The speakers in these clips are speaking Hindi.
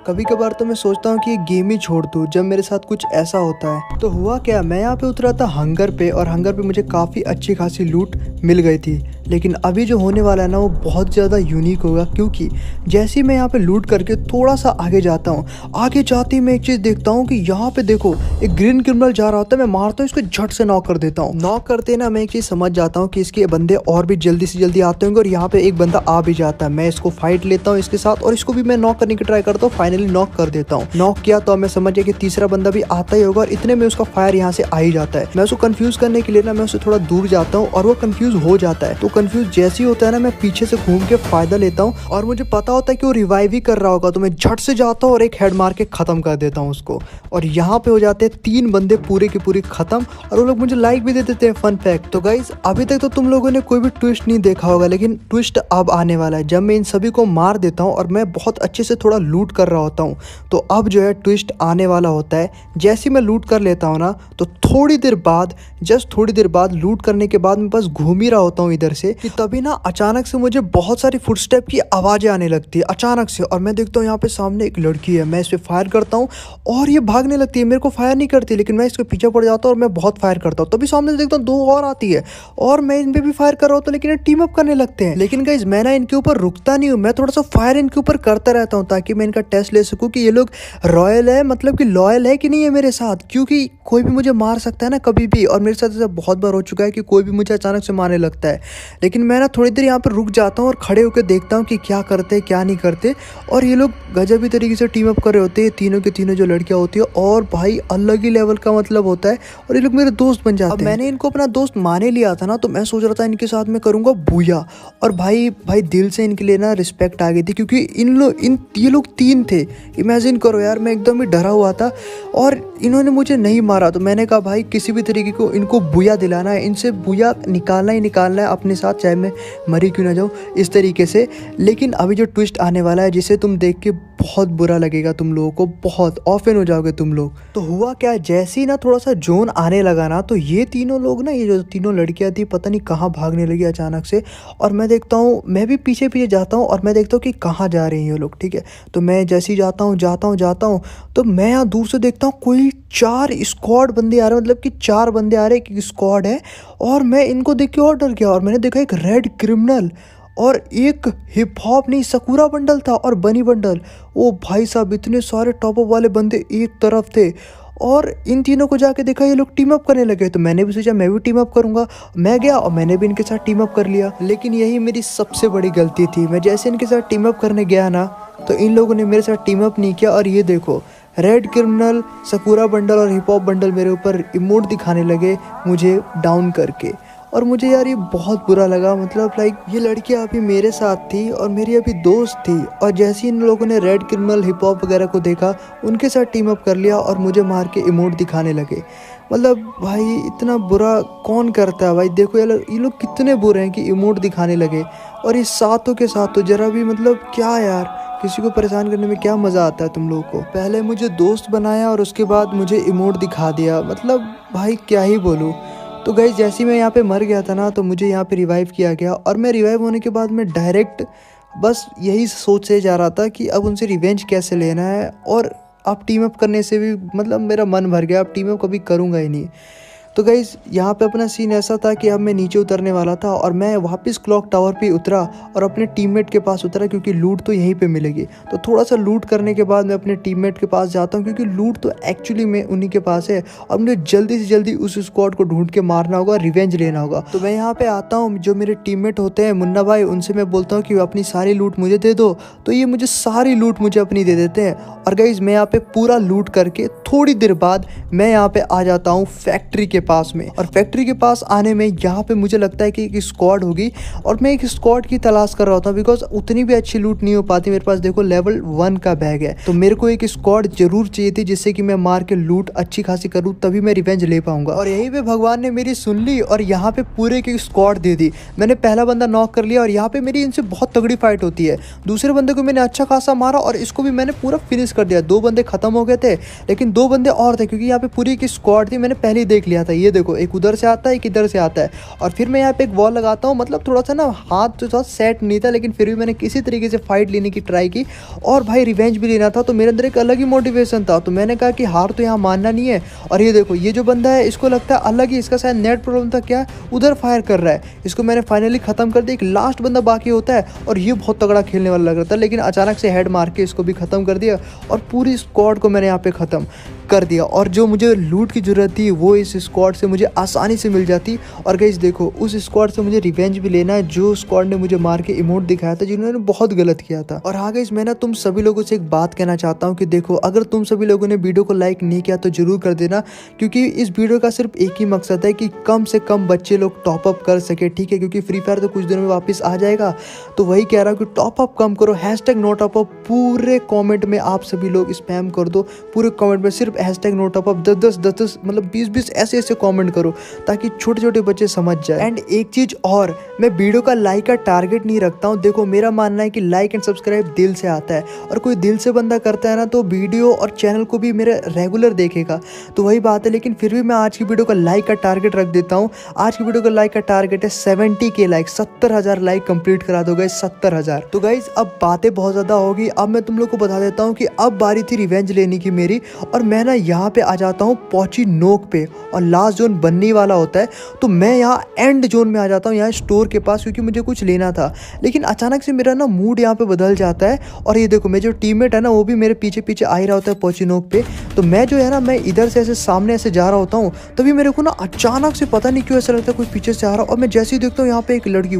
कभी कभार तो मैं सोचता हूँ कि ये गेम ही छोड़ दूँ जब मेरे साथ कुछ ऐसा होता है। तो हुआ क्या, मैं यहाँ पे उतरा था हंगर पे और हंगर पे मुझे काफ़ी अच्छी खासी लूट मिल गई थी। लेकिन अभी जो होने वाला है ना वो बहुत ज़्यादा यूनिक होगा, क्योंकि जैसे ही मैं यहाँ पे लूट करके थोड़ा सा आगे जाता हूँ, आगे जाते ही मैं एक चीज़ देखता हूँ कि यहाँ पे देखो एक ग्रीन क्रिमिनल जा रहा होता है। मैं मारता हूँ इसको, झट से नॉक कर देता हूँ। नॉक करते ना मैं एक चीज़ समझ जाता हूँ कि इसके बंदे और भी जल्दी से जल्दी आते होंगे और यहाँ पे एक बंदा आ भी जाता है। मैं इसको फाइट लेता हूँ इसके साथ और इसको भी मैं नॉक करने की ट्राई करता हूँ। फाइनली नॉक कर देता हूँ। नॉक किया तो मैं समझ गया कि तीसरा बंदा भी आता ही होगा और इतने में उसका फायर यहाँ से आ ही जाता है। मैं उसको कंफ्यूज करने के लिए ना मैं उससे थोड़ा दूर जाता हूँ और वो कंफ्यूज हो जाता है। तो कंफ्यूज जैसे ही होता है ना मैं पीछे से घूम के फायदा लेता हूँ और मुझे पता होता है कि वो रिवाइव ही कर रहा होगा। तो मैं झट से जाता हूँ और एक हेड मार के खत्म कर देता हूँ उसको। और यहाँ पे हो जाते हैं 3 बंदे पूरे के पूरे खत्म और वो लोग मुझे लाइक भी दे देते हैं। फन फैक्ट, तो गाइस अभी तक तो तुम लोगों ने कोई भी ट्विस्ट नहीं देखा होगा, लेकिन ट्विस्ट अब आने वाला है जब मैं इन सभी को मार देता हूँ और मैं बहुत अच्छे से थोड़ा लूट कर रहा होता हूँ। तो अब जो है ट्विस्ट आने वाला होता है। जैसे ही मैं लूट कर लेता हूँ ना तो थोड़ी देर बाद, जस्ट थोड़ी देर बाद लूट करने के बाद मैं बस घूम ही रहा होता हूँ इधर से कि तभी ना अचानक से मुझे बहुत सारी फुटस्टेप की आवाज़ें आने लगती है अचानक से। और मैं देखता हूँ यहाँ पे सामने एक लड़की है। मैं इस पर फायर करता हूँ और ये भागने लगती है। मेरे को फायर नहीं करती, लेकिन मैं इसके पीछे पड़ जाता हूँ और मैं बहुत फायर करता हूँ। तभी सामने से देखता हूँ 2 और आती है और मैं इन पे भी फायर कर रहा हूँ, तो लेकिन ये टीम अप करने लगते हैं। लेकिन गाइस मैं ना इनके ऊपर रुकता नहीं हूँ, मैं थोड़ा सा फायर इनके ऊपर करता रहता हूँ ताकि मैं इनका टेस्ट ले सकूँ कि ये लोग रॉयल है, मतलब कि लॉयल है कि नहीं है मेरे साथ। क्योंकि कोई भी मुझे मार सकता है ना कभी भी, और मेरे साथ ऐसा बहुत बार हो चुका है कि कोई भी मुझे अचानक से मारने लगता है। लेकिन मैं ना थोड़ी देर यहाँ पर रुक जाता हूँ और खड़े होकर देखता हूँ कि क्या करते हैं क्या नहीं करते। और ये लोग गजब ही तरीके से टीम अप कर रहे होते हैं, तीनों के तीनों जो लड़कियाँ होती है, और भाई अलग ही लेवल का मतलब होता है और ये लोग मेरे दोस्त बन जाते हैं। मैंने इनको अपना दोस्त माने लिया था ना, तो मैं सोच रहा था इनके साथ मैं करूँगा बूया। और भाई दिल से इनके लिए ना रिस्पेक्ट आ गई थी, क्योंकि ये लोग 3 थे। इमेजिन करो यार, मैं एकदम ही डरा हुआ था और इन्होंने मुझे नहीं मारा। तो मैंने कहा भाई किसी भी तरीके को इनको बुया दिलाना है, इनसे बुया निकालना ही निकालना है अपने साथ, चाहे मैं मरी क्यों ना जाऊँ इस तरीके से। लेकिन अभी जो ट्विस्ट आने वाला है जिसे तुम देख के बहुत बुरा लगेगा, तुम लोगों को बहुत ऑफेन हो जाओगे तुम लोग। तो हुआ क्या, जैसे ही ना थोड़ा सा जोन आने लगा ना, तो ये तीनों लोग ना, ये जो तीनों लड़कियां थी पता नहीं कहाँ भागने लगी अचानक से। और मैं देखता हूँ, मैं भी पीछे पीछे जाता हूँ और मैं देखता हूँ कि कहाँ जा रही हैं ये लोग। ठीक है, तो मैं जैसे ही जाता हूँ तो मैं यहाँ दूर से देखता हूँ कोई 4 स्क्वाड बंदे आ रहे हैं, मतलब कि 4 बंदे आ रहे हैं, एक स्क्वाड है। और मैं इनको देख के और डर गया और मैंने देखा एक रेड क्रिमिनल और एक हिप हॉप नहीं सकूरा बंडल था और बनी बंडल। ओ भाई साहब, इतने सारे टॉप अप वाले बंदे एक तरफ थे और इन तीनों को जाके देखा ये लोग टीम अप करने लगे। तो मैंने भी सोचा मैं भी टीम अप करूंगा। मैं गया और मैंने भी इनके साथ टीम अप कर लिया। लेकिन यही मेरी सबसे बड़ी गलती थी। मैं जैसे इनके साथ टीम अप करने गया ना, तो इन लोगों ने मेरे साथ टीम अप नहीं किया। और ये देखो, रेड क्रिमिनल, सकूरा बंडल और हिप हॉप बंडल मेरे ऊपर इमोट दिखाने लगे मुझे डाउन करके। और मुझे यार ये बहुत बुरा लगा, मतलब लाइक ये लड़कियां अभी मेरे साथ थी और मेरी अभी दोस्त थी, और जैसे ही इन लोगों ने रेड क्रिमिनल, हिप हॉप वगैरह को देखा, उनके साथ टीम अप कर लिया और मुझे मार के इमोट दिखाने लगे। मतलब भाई इतना बुरा कौन करता है भाई। देखो ये लोग कितने बुरे हैं कि इमोट दिखाने लगे, और इस साथों के साथ तो जरा भी, मतलब क्या यार, किसी को परेशान करने में क्या मज़ा आता है तुम लोगों को। पहले मुझे दोस्त बनाया और उसके बाद मुझे इमोट दिखा दिया, मतलब भाई क्या ही बोलूँ। तो गाइस जैसे ही मैं यहाँ पे मर गया था ना, तो मुझे यहाँ पे रिवाइव किया गया और मैं रिवाइव होने के बाद मैं डायरेक्ट बस यही सोच से जा रहा था कि अब उनसे रिवेंज कैसे लेना है। और अब टीम अप करने से भी मतलब मेरा मन भर गया, अब टीम अप कभी करूँगा ही नहीं। तो गाइस यहाँ पे अपना सीन ऐसा था कि अब मैं नीचे उतरने वाला था और मैं वापस क्लॉक टावर पे उतरा और अपने टीममेट के पास उतरा, क्योंकि लूट तो यहीं पे मिलेगी। तो थोड़ा सा लूट करने के बाद मैं अपने टीममेट के पास जाता हूँ, क्योंकि लूट तो एक्चुअली में उन्हीं के पास है और मुझे जल्दी से जल्दी उस स्क्वाड को ढूंढ के मारना होगा, रिवेंज लेना होगा। तो मैं यहाँ पे आता हूँ, जो मेरे टीममेट होते हैं मुन्ना भाई, उनसे मैं बोलता हूँ कि अपनी सारी लूट मुझे दे दो। तो ये मुझे सारी लूट मुझे अपनी दे देते हैं। और गाइस मैं यहाँ पे पूरा लूट करके थोड़ी देर बाद मैं यहाँ पे आ जाता हूँ फैक्ट्री के पास में। और फैक्ट्री के पास आने में यहाँ पे मुझे लगता है कि एक स्क्वाड होगी और मैं एक स्क्वाड की तलाश कर रहा था, बिकॉज उतनी भी अच्छी लूट नहीं हो पाती मेरे पास। देखो लेवल 1 का बैग है, तो मेरे को एक स्क्वाड जरूर चाहिए थी जिससे कि मैं मार के लूट अच्छी खासी करूँ, तभी मैं रिवेंज ले पाऊंगा। और यहीं पे भगवान ने मेरी सुन ली और यहाँ पे पूरे की स्क्वाड दे दी। मैंने पहला बंदा नॉक कर लिया और यहाँ पे मेरी इनसे बहुत तगड़ी फाइट होती है। दूसरे बंदे को मैंने अच्छा खासा मारा और इसको भी मैंने पूरा फिनिश कर दिया। 2 बंदे खत्म हो गए थे, लेकिन 2 बंदे और थे, क्योंकि यहाँ पे पूरी की स्क्वाड थी, मैंने पहले ही देख लिया था है। ये देखो एक उधर से आता है एक इधर से आता है। और फिर मैं यहाँ पे एक वॉल लगाता हूँ, मतलब थोड़ा सा ना हाथ जो था सेट नहीं था, लेकिन फिर भी मैंने किसी तरीके से फाइट लेने की ट्राई की और भाई रिवेंज भी लेना था। तो मेरे अंदर एक अलग ही मोटिवेशन था, तो मैंने कहा कि हार तो यहाँ मानना नहीं है। और ये देखो ये जो बंदा है इसको लगता है अलग ही, इसका शायद नेट प्रॉब्लम था क्या, उधर फायर कर रहा है। इसको मैंने फाइनली खत्म कर दिया। एक लास्ट बंदा बाकी होता है और ये बहुत तगड़ा खेलने वाला लग रहा था, लेकिन अचानक से हेड मार के इसको भी खत्म कर दिया और पूरी स्क्वाड को मैंने यहाँ पे खत्म कर दिया। और जो मुझे लूट की ज़रूरत थी वो इस स्क्वाड से मुझे आसानी से मिल जाती। और गाइस देखो उस स्क्वाड से मुझे रिवेंज भी लेना है जो स्क्वाड ने मुझे मार के इमोट दिखाया था, जिन्होंने बहुत गलत किया था। और हाँ गाइस मैं ना तुम सभी लोगों से एक बात कहना चाहता हूँ कि देखो अगर तुम सभी लोगों ने वीडियो को लाइक नहीं किया तो जरूर कर देना, क्योंकि इस वीडियो का सिर्फ एक ही मकसद है कि कम से कम बच्चे लोग टॉपअप कर सके, ठीक है, क्योंकि फ्री फायर तो कुछ दिनों में वापस आ जाएगा। तो वही कह रहा हूँ कि टॉपअप कम करो, #नो टॉपअप पूरे कॉमेंट में आप सभी लोग स्पैम कर दो। पूरे कॉमेंट में सिर्फ #नो टॉपअप 10 मतलब 20 ऐसे कमेंट करो ताकि छोटे छोटे बच्चे समझ जाए। एंड एक चीज और, मैं वीडियो का लाइक का टारगेट नहीं रखता हूँ। देखो मेरा मानना है कि लाइक एंड सब्सक्राइब दिल से आता है, और कोई दिल से बंदा करता है ना तो वीडियो और चैनल को भी मेरे रेगुलर देखेगा। तो वही बात है, लेकिन फिर भी मैं आज की वीडियो का लाइक का टारगेट रख देता हूँ। आज की वीडियो का लाइक का टारगेट है 70K लाइक, 70,000 लाइक कंप्लीट करा दो गाइस, 70,000। तो गाइस अब बातें बहुत ज्यादा होगी, अब मैं तुम लोग को बता देता हूँ कि अब बारी थी रिवेंज लेने की मेरी। और मैं ना यहाँ पे आ जाता हूँ पहुंची नोक पे, और लास्ट जोन बनने वाला होता है। तो मैं यहाँ एंड जोन में आ जाता हूँ, यहाँ स्टोर के पास, क्योंकि मुझे कुछ लेना था। लेकिन अचानक से मेरा ना मूड यहाँ पे बदल जाता है। और ये देखो मेरे जो टीममेट है ना वो भी मेरे पीछे पीछे आ ही रहा होता है पहुंची नोक पे। तो मैं जो है ना मैं इधर से ऐसे सामने ऐसे जा रहा होता हूँ, तभी मेरे को ना अचानक से पता नहीं क्यों ऐसा लगता है कोई पीछे से आ रहा। और मैं जैसे ही देखता हूँ यहाँ पे एक लड़की,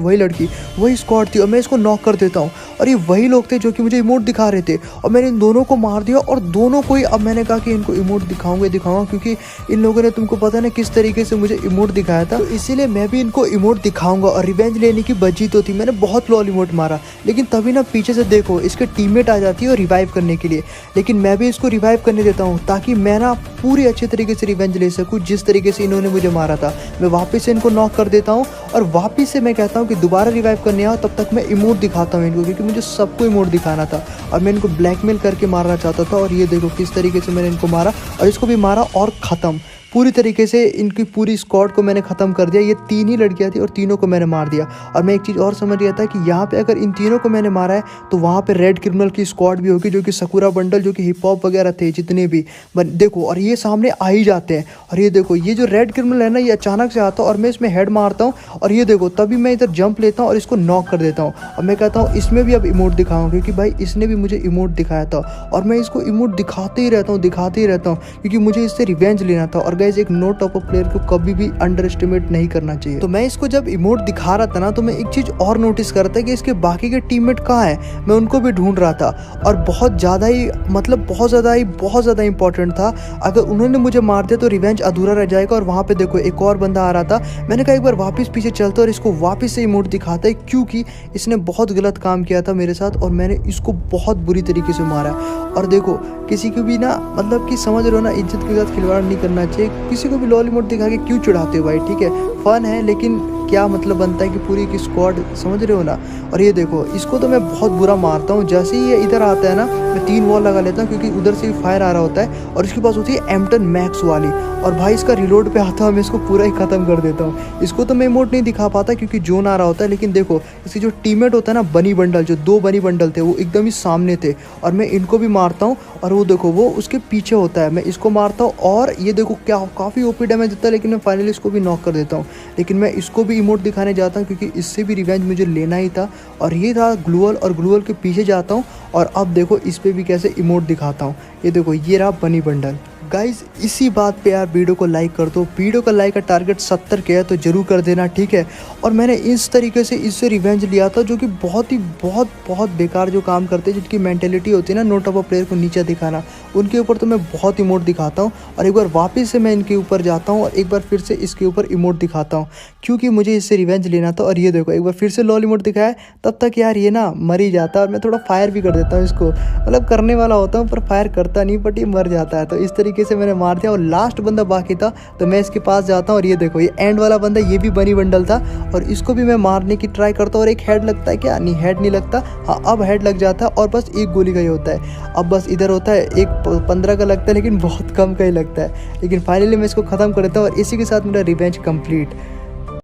वही स्क्वाड थी, और मैं इसको नॉक कर देता हूँ। और ये वही लोग थे जो कि मुझे इमोट दिखा रहे थे, और मैंने इन दोनों को मार दिया। और दोनों को ही अब मैंने कहा कि इनको इमोट दिखाऊंगा, क्योंकि इन लोगों ने तुमको पता है ना किस तरीके से मुझे इमोट दिखाया था, तो इसीलिए मैं भी इनको इमोट दिखाऊंगा। और रिवेंज लेने की बजी तो थी, मैंने बहुत लॉल इमोट मारा, लेकिन तभी ना पीछे से देखो इसके टीममेट आ जाती है और रिवाइव करने के लिए। लेकिन मैं भी इसको रिवाइव करने देता हूँ ताकि मैं ना पूरी अच्छे तरीके से रिवेंज ले सकूँ। जिस तरीके से इन्होंने मुझे मारा था मैं वापस से इनको नॉक कर देता हूँ, और वापस से मैं कहता हूँ कि दोबारा रिवाइव करने आओ, तब तक मैं इमोट दिखाता हूँ इनको, क्योंकि मुझे सबको इमोट दिखाना था और मैं इनको ब्लैकमेल करके मारना चाहता था। और ये देखो किस तरीके से मैंने इनको मारा, और इसको भी मारा और ख़त्म पूरी तरीके से। इनकी पूरी स्क्वाड को मैंने ख़त्म कर दिया। ये 3 ही लड़कियां थी और तीनों को मैंने मार दिया। और मैं एक चीज़ और समझ गया था कि यहाँ पे अगर इन तीनों को मैंने मारा है तो वहाँ पे रेड क्रिमिनल की स्क्वाड भी होगी, जो कि सकूरा बंडल, जो कि हिप हॉप वगैरह थे जितने भी, देखो, और ये सामने आ ही जाते हैं। और ये देखो ये जो रेड क्रिमिनल है ना ये अचानक से आता है और मैं इसमें हेड मारता हूँ, और ये देखो तभी मैं इधर जंप लेता हूँ और इसको नॉक कर देता हूँ। और मैं कहता हूँ इसमें भी अब इमोट दिखाऊँ, क्योंकि भाई इसने भी मुझे इमोट दिखाया था, और मैं इसको इमोट दिखाते ही रहता हूँ, क्योंकि मुझे इससे रिवेंज लेना था। और गाइस एक नो टॉप प्लेयर को कभी भी अंडर एस्टिमेट नहीं करना चाहिए। तो मैं इसको जब इमोट दिखा रहा था ना तो मैं एक चीज और नोटिस करता कि इसके बाकी के टीममेट कहाँ हैं, मैं उनको भी ढूंढ रहा था। और बहुत ज़्यादा ही मतलब बहुत ज़्यादा इंपॉर्टेंट था। अगर उन्होंने मुझे मार दिया तो रिवेंज अधूरा रह जाएगा। और वहाँ पे देखो एक और बंदा आ रहा था, मैंने कहा एक बार वापस पीछे चलता और इसको वापस से इमोट दिखाता है, क्योंकि इसने बहुत गलत काम किया था मेरे साथ और मैंने इसको बहुत बुरी तरीके से मारा। और देखो किसी को भी ना मतलब कि समझ रहे हो ना, इज्जत के साथ खिलवाड़ नहीं करना चाहिए। किसी को भी लॉल इमोट दिखा के क्यों चिढ़ाते हो भाई, ठीक है, फन है, लेकिन क्या मतलब बनता है कि पूरी की स्क्वाड, समझ रहे हो ना। और ये देखो इसको तो मैं बहुत बुरा मारता हूँ, जैसे ही ये इधर आता है ना मैं 3 वॉल लगा लेता हूँ, क्योंकि उधर से भी फायर आ रहा होता है। और इसके पास होती है M10 मैक्स वाली, और भाई इसका रिलोड पे आता है, मैं इसको पूरा ही खत्म कर देता हूँ। इसको तो मैं इमोट नहीं दिखा पाता क्योंकि जोन आ रहा होता है, लेकिन देखो इसके जो टीममेट होता है ना बनी बंडल, जो 2 बनी बंडल थे वो एकदम ही सामने थे, और मैं इनको भी मारता हूँ। और वो देखो वो उसके पीछे होता है, मैं इसको मारता हूँ, और ये देखो क्या काफ़ी ओपी डैमेज देता है, लेकिन मैं फाइनली इसको भी नॉक कर देता हूँ। लेकिन मैं इसको भी इमोट दिखाने जाता हूँ क्योंकि इससे भी रिवेंज मुझे लेना ही था। और ये था ग्लूअल, और ग्लूअल के पीछे जाता हूँ, और अब देखो इस पर भी कैसे इमोट दिखाता हूँ। ये देखो ये रहा बनी बंडल। गाइज इसी बात पे यार वीडियो को लाइक कर दो। वीडियो का लाइक का टारगेट 70 के है तो जरूर कर देना, ठीक है। और मैंने इस तरीके से इससे रिवेंज लिया था, जो कि बहुत बेकार जो काम करते हैं, जिनकी मेंटेलिटी होती है ना नो टॉप प्लेयर को नीचे दिखाना, उनके ऊपर तो मैं बहुत इमोट दिखाता हूँ। और एक बार वापस से मैं इनके ऊपर जाता हूँ और एक बार फिर से इसके ऊपर इमोट दिखाता हूँ, क्योंकि मुझे इससे रिवेंज लेना था। और ये देखो एक बार फिर से लॉल इमोट दिखाया, तब तक यार ये ना मर ही जाता, और मैं थोड़ा फायर भी कर देता हूँ इसको, मतलब करने वाला होता हूँ पर फायर करता नहीं, बट ये मर जाता है। तो इस तरीके तरीके से मैंने मार दिया और लास्ट बंदा बाकी था। तो मैं इसके पास जाता हूँ और ये देखो ये एंड वाला बंदा, ये भी बनी बंडल था और इसको भी मैं मारने की ट्राई करता हूँ। और एक हेड लगता है क्या? नहीं, हेड नहीं लगता। हाँ, अब हेड लग जाता है और बस एक गोली का ही होता है। अब बस इधर होता है एक 15 का लगता है, लेकिन बहुत कम का ही लगता है। लेकिन फाइनली मैं इसको ख़त्म कर देता हूँ और इसी के साथ मेरा रिवेंज कंप्लीट।